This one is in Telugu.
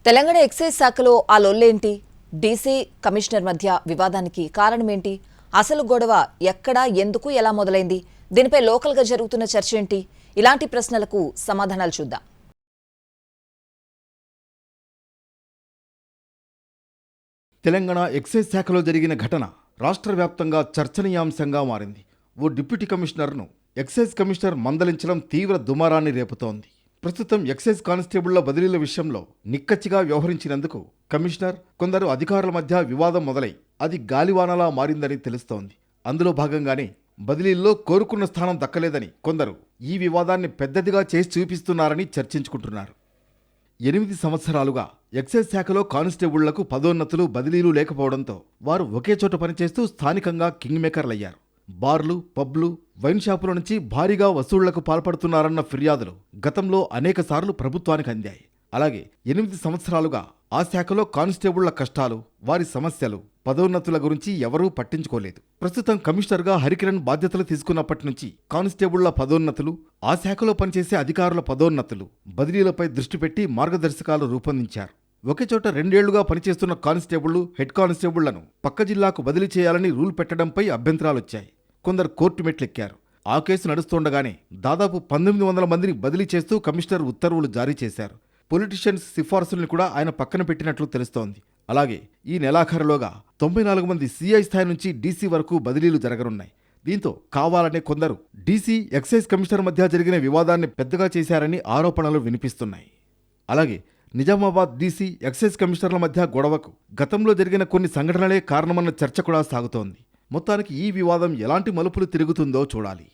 తెలంగాణ ఎక్సైజ్ శాఖలో ఆ లొల్లేంటి? డీసీ కమిషనర్ మధ్య వివాదానికి కారణమేంటి? అసలు గొడవ ఎక్కడ, ఎందుకు, ఎలా మొదలైంది? దీనిపై లోకల్గా జరుగుతున్న చర్చ ఏంటి? ఇలాంటి ప్రశ్నలకు సమాధానాలు చూద్దాం. తెలంగాణ ఎక్సైజ్ శాఖలో జరిగిన ఘటన రాష్ట్ర వ్యాప్తంగా చర్చనీయాంశంగా మారింది. ఓ డిప్యూటీ కమిషనర్ను ఎక్సైజ్ కమిషనర్ మందలించడం తీవ్ర దుమారాన్ని రేపుతోంది. ప్రస్తుతం ఎక్సైజ్ కానిస్టేబుళ్ల బదిలీల విషయంలో నిక్కచ్చిగా వ్యవహరించినందుకు కమిషనర్, కొందరు అధికారుల మధ్య వివాదం మొదలై అది గాలివానలా మారిందని తెలుస్తోంది. అందులో భాగంగానే బదిలీల్లో కోరుకున్న స్థానం దక్కలేదని కొందరు ఈ వివాదాన్ని పెద్దదిగా చేసి చూపిస్తున్నారని చర్చించుకుంటున్నారు. 8 సంవత్సరాలుగా ఎక్సైజ్ శాఖలో కానిస్టేబుళ్లకు పదోన్నతులు, బదిలీలు లేకపోవడంతో వారు ఒకే చోట పనిచేస్తూ స్థానికంగా కింగ్ మేకర్లయ్యారు. బార్లు, పబ్లు, వైన్ షాపుల నుంచి భారీగా వసూళ్లకు పాల్పడుతున్నారన్న ఫిర్యాదులు గతంలో అనేకసార్లు ప్రభుత్వానికి అందాయి. అలాగే 8 సంవత్సరాలుగా ఆ శాఖలో కానిస్టేబుళ్ల కష్టాలు, వారి సమస్యలు, పదోన్నతుల గురించి ఎవరూ పట్టించుకోలేదు. ప్రస్తుతం కమిషనర్గా హరికిరణ్ బాధ్యతలు తీసుకున్నప్పటి నుంచి కానిస్టేబుళ్ల పదోన్నతులు, ఆ శాఖలో పనిచేసే అధికారుల పదోన్నతులు, బదిలీలపై దృష్టి పెట్టి మార్గదర్శకాలు రూపొందించారు. ఒకే చోట 2 ఏళ్లుగా పనిచేస్తున్న కానిస్టేబుళ్లు, హెడ్ కానిస్టేబుళ్లను పక్క జిల్లాకు బదిలీ చేయాలని రూల్ పెట్టడంపై అభ్యంతరాలొచ్చాయి. కొందరు కోర్టు మెట్లెక్కారు. ఆ కేసు నడుస్తుండగానే దాదాపు 1900 మందిని బదిలీ చేస్తూ కమిషనర్ ఉత్తర్వులు జారీ చేశారు. పొలిటీషియన్స్ సిఫార్సుల్ని కూడా ఆయన పక్కన పెట్టినట్లు తెలుస్తోంది. అలాగే ఈ నెలాఖరులోగా 94 మంది సిఐ స్థాయి నుంచి డీసీ వరకు బదిలీలు జరగనున్నాయి. దీంతో కావాలనే కొందరు డీసీ, ఎక్సైజ్ కమిషనర్ మధ్య జరిగిన వివాదాన్ని పెద్దగా చేశారని ఆరోపణలు వినిపిస్తున్నాయి. అలాగే నిజామాబాద్ డీసీ, ఎక్సైజ్ కమిషనర్ల మధ్య గొడవకు గతంలో జరిగిన కొన్ని సంఘటనలే కారణమన్న చర్చ కూడా సాగుతోంది. మొత్తానికి ఈ వివాదం ఎలాంటి మలుపులు తిరుగుతుందో చూడాలి.